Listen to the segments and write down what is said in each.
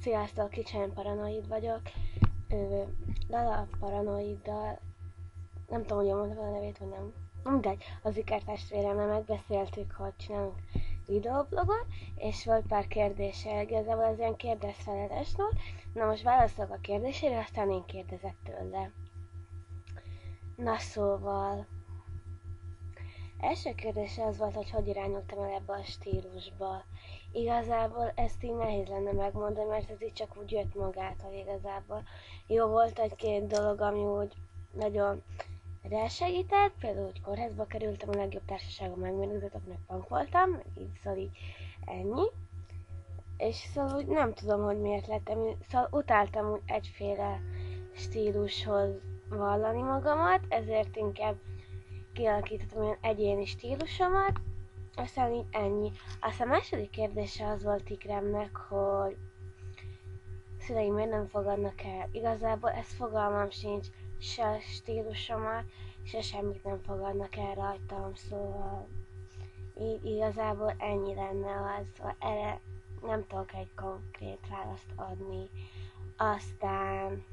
Sziasztok, Kicsen Paranoid vagyok. Lala Paranoiddal, nem tudom, hogy jól mondtam a nevét, vagy nem. Mindegy, az ikertestvéremmel megbeszéltük, hogy csinálunk videoblogot, és volt pár kérdése, igazából ez ilyen kérdez-feleles volt. Na most válaszolok a kérdésére, aztán én kérdezek tőle. Na szóval, első kérdése az volt, hogy irányultam el ebbe a stílusba. Igazából ezt így nehéz lenne megmondani, mert ez így csak úgy jött magától igazából. Jó, volt egy-két dolog, ami úgy nagyon rásegített, például, hogy kórházba kerültem, a legjobb társaságom megmérgezett, meg punk voltam, meg így, szóval így ennyi. És szóval úgy nem tudom, hogy miért lettem, szóval utáltam úgy egyféle stílushoz vallani magamat, ezért inkább kialakítottam olyan egyéni stílusomat, aztán így ennyi. Aztán a második kérdése az volt Tigremnek, hogy szüleim miért nem fogadnak el. Igazából ez fogalmam sincs, se a stílusomat, se semmit nem fogadnak el rajtam, szóval így igazából ennyi lenne az, szóval erre nem tudok egy konkrét választ adni. Aztán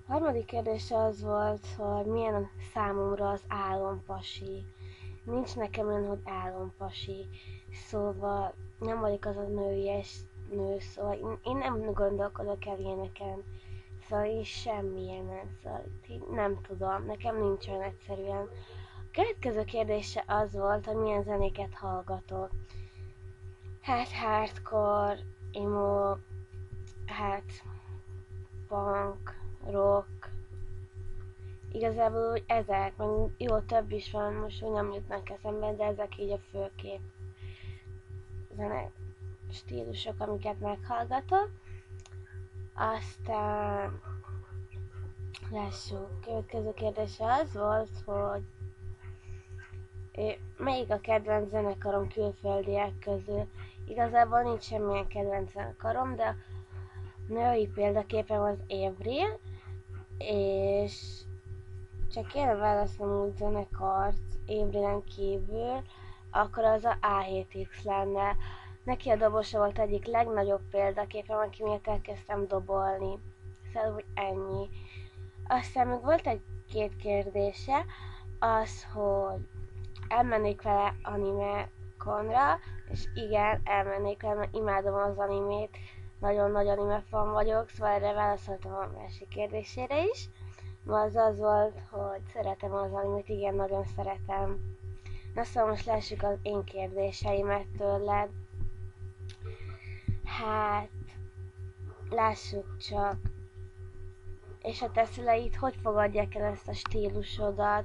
a harmadik kérdése az volt, hogy milyen számomra az álompasi. Nincs nekem olyan, hogy álompasi, szóval nem vagyok az a nőies nő, szóval én nem gondolkodok el ilyeneken, szóval én semmilyen, szóval nem tudom, nekem nincs olyan egyszerűen. A következő kérdése az volt, hogy milyen zenéket hallgatok. Hát hardcore, emo, punk, rock, igazából úgy ezek, meg jó, több is van, most úgy nem jutnak eszembe, de ezek így a főkép zene stílusok, amiket meghallgatok. Aztán lássuk, következő kérdése az volt, hogy melyik a kedvenc zenekarom külföldiek közül. Igazából nincs semmilyen kedvenc zenekarom, de női példaképem az Avril, és csak kéne válaszolnom úgy zenekart Avrilen kívül, akkor az a A7X lenne. Neki a dobosa volt egyik legnagyobb példaképem, aki miatt elkezdtem dobolni. Szóval úgy ennyi. Aztán még volt egy-két kérdése, az, hogy elmennék vele anime konra, és igen, elmennék vele, mert imádom az animét, nagyon nagy anime fan vagyok, szóval erre válaszoltam a másik kérdésére is. Az volt, hogy szeretem az animét, igen, nagyon szeretem. Na szóval most lássuk az én kérdéseimet tőled. Hát, lássuk csak. És a te szüleid hogy fogadják el ezt a stílusodat,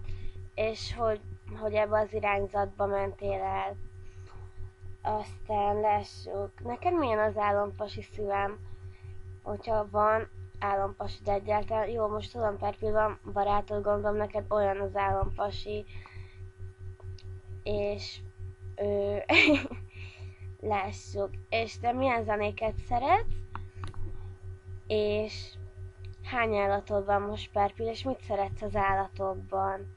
és hogy ebbe az irányzatba mentél el. Aztán lássuk, neked milyen az álompasi szívem, hogyha van álompasi, de egyáltalán, jó, most tudom, per pillanat barátod, gondolom neked olyan az álompasi, és lássuk, és te milyen zenéket szeretsz, és hány állatod van most per pillanat, és mit szeretsz az állatokban,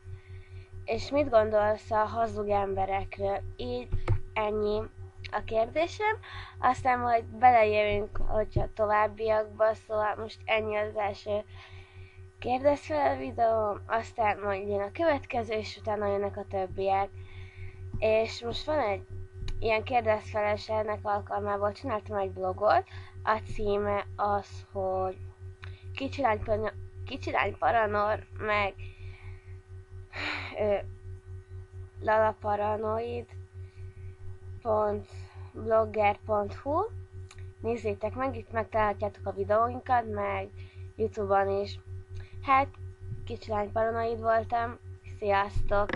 és mit gondolsz a hazug emberekről, így ennyi a kérdésem, aztán majd belejövünk, hogyha továbbiakba, szóval most ennyi az első kérdezz fel a videó, aztán majd jön a következő, és utána jönnek a többiek. És most van egy ilyen kérdezz feles, ennek alkalmából csináltam egy blogot, a címe az, hogy Kicsilány Paranor, meg Lala Paranoid blogger.hu. Nézzétek meg, itt megtalálhatjátok a videóinkat, meg YouTube-on is. Hát, Kicsilány Paranoid voltam, sziasztok!